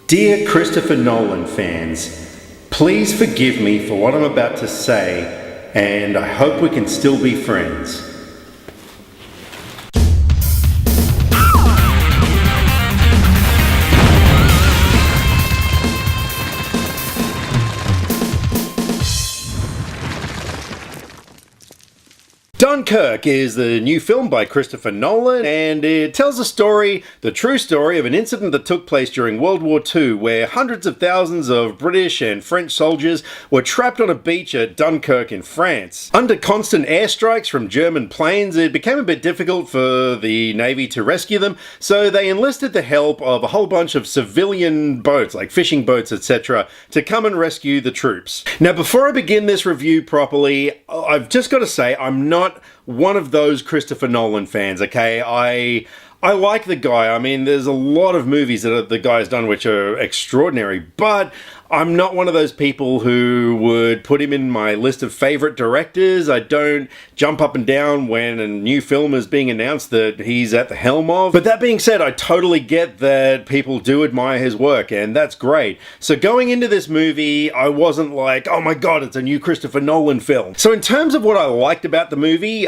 Dear Christopher Nolan fans, please forgive me for what I'm about to say, and I hope we can still be friends. Dunkirk is the new film by Christopher Nolan, and it tells a story, the true story, of an incident that took place during World War II, where hundreds of thousands of British and French soldiers were trapped on a beach at Dunkirk in France. Under constant airstrikes from German planes, it became a bit difficult for the Navy to rescue them, so they enlisted the help of a whole bunch of civilian boats, like fishing boats, etc., to come and rescue the troops. Now, before I begin this review properly, I've just got to say, I'm not one of those Christopher Nolan fans, okay? I like the guy. I mean, there's a lot of movies that the guy's done which are extraordinary, but I'm not one of those people who would put him in my list of favorite directors. I don't jump up and down when a new film is being announced that he's at the helm of. But that being said, I totally get that people do admire his work, and that's great. So going into this movie, I wasn't like, oh my god, it's a new Christopher Nolan film. So in terms of what I liked about the movie,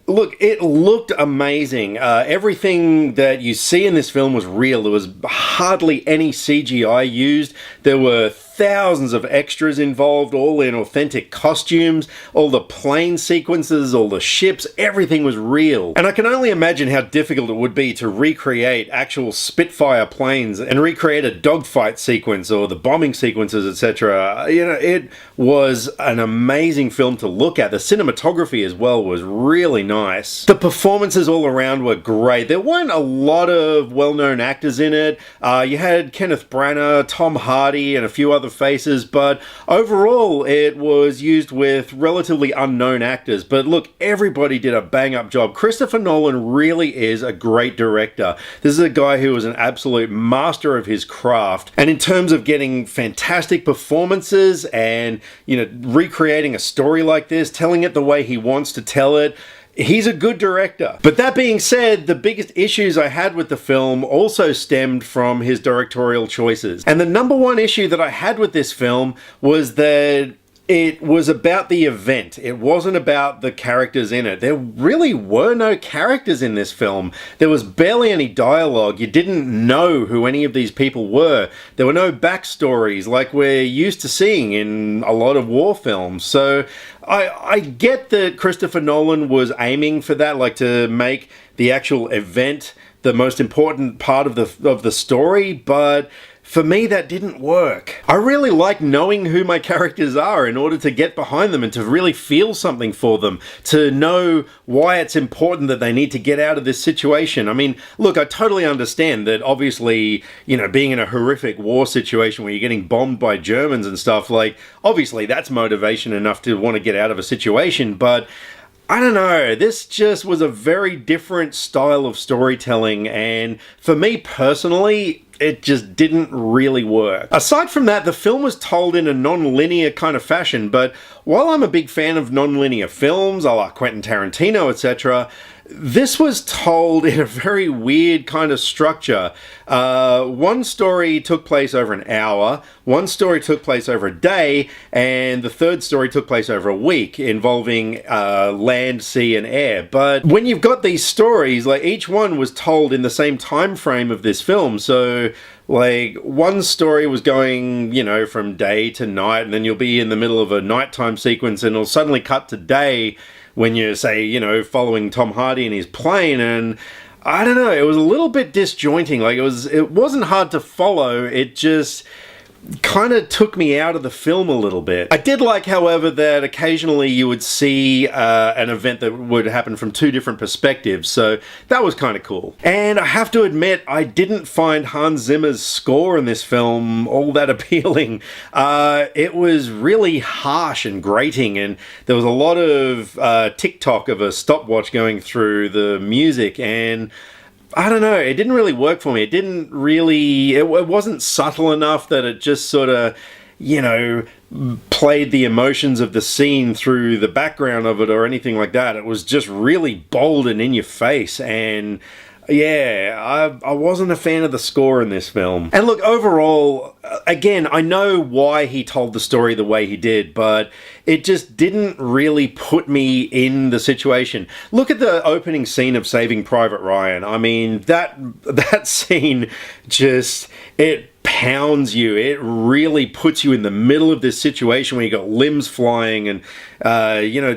look, it looked amazing. Everything that you see in this film was real. There was hardly any CGI used. There were thousands of extras involved, all in authentic costumes, all the plane sequences, all the ships, everything was real. And I can only imagine how difficult it would be to recreate actual Spitfire planes and recreate a dogfight sequence or the bombing sequences, etc. You know, it was an amazing film to look at. The cinematography as well was really nice. The performances all around were great. There weren't a lot of well-known actors in it. You had Kenneth Branagh, Tom Hardy, and a few other faces, but overall it was used with relatively unknown actors. But look, everybody did a bang-up job. Christopher Nolan really is a great director. This is a guy who is an absolute master of his craft, and in terms of getting fantastic performances and, you know, recreating a story like this, telling it the way he wants to tell it, he's a good director. But that being said, the biggest issues I had with the film also stemmed from his directorial choices. And the number one issue that I had with this film was that it was about the event. It wasn't about the characters in it. There really were no characters in this film. There was barely any dialogue. You didn't know who any of these people were. There were no backstories like we're used to seeing in a lot of war films. So I get that Christopher Nolan was aiming for that, like to make the actual event the most important part of the story, but for me, that didn't work. I really like knowing who my characters are in order to get behind them and to really feel something for them, to know why it's important that they need to get out of this situation. I mean, look, I totally understand that obviously, you know, being in a horrific war situation where you're getting bombed by Germans and stuff, like, obviously that's motivation enough to want to get out of a situation, but I don't know, this just was a very different style of storytelling, and for me personally, it just didn't really work. Aside from that, the film was told in a non-linear kind of fashion, but while I'm a big fan of non-linear films, a la Quentin Tarantino, etc., this was told in a very weird kind of structure. One story took place over an hour, one story took place over a day, and the third story took place over a week, involving land, sea, and air. But when you've got these stories, like, each one was told in the same time frame of this film, so like, one story was going, you know, from day to night, and then you'll be in the middle of a nighttime sequence and it'll suddenly cut to day when you're, say, you know, following Tom Hardy in his plane, and I don't know, it was a little bit disjointing. Like, it wasn't hard to follow, it just kind of took me out of the film a little bit. I did like, however, that occasionally you would see an event that would happen from two different perspectives, so that was kind of cool. And I have to admit, I didn't find Hans Zimmer's score in this film all that appealing. It was really harsh and grating, and there was a lot of tick-tock of a stopwatch going through the music, and I don't know, it didn't really work for me. It wasn't subtle enough that it just sort of, you know, played the emotions of the scene through the background of it or anything like that. It was just really bold and in your face, and Yeah, I wasn't a fan of the score in this film. And look, overall, again, I know why he told the story the way he did, but it just didn't really put me in the situation. Look at the opening scene of Saving Private Ryan. I mean, that scene just, it pounds you. It really puts you in the middle of this situation where you got limbs flying and,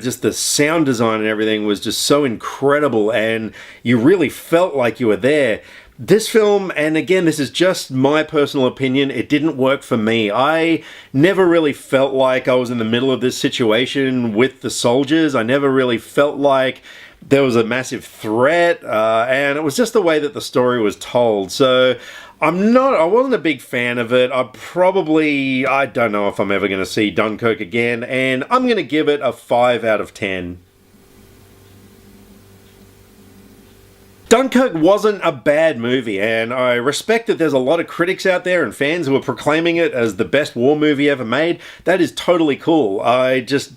just the sound design and everything was just so incredible and you really felt like you were there. This film, and again, this is just my personal opinion, it didn't work for me. I never really felt like I was in the middle of this situation with the soldiers. I never really felt like there was a massive threat, and it was just the way that the story was told. So I wasn't a big fan of it. I don't know if I'm ever going to see Dunkirk again, and I'm going to give it a 5 out of 10. Dunkirk wasn't a bad movie, and I respect that there's a lot of critics out there and fans who are proclaiming it as the best war movie ever made. That is totally cool.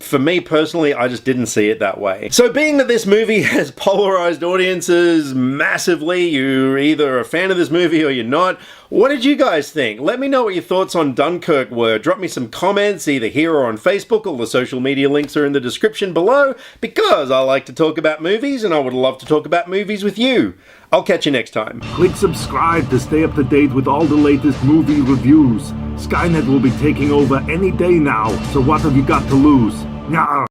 For me personally, I just didn't see it that way. So being that this movie has polarized audiences massively, you're either a fan of this movie or you're not, what did you guys think? Let me know what your thoughts on Dunkirk were. Drop me some comments either here or on Facebook. All the social media links are in the description below because I like to talk about movies and I would love to talk about movies with you. I'll catch you next time. Click subscribe to stay up to date with all the latest movie reviews. Skynet will be taking over any day now, so what have you got to lose? Nyah.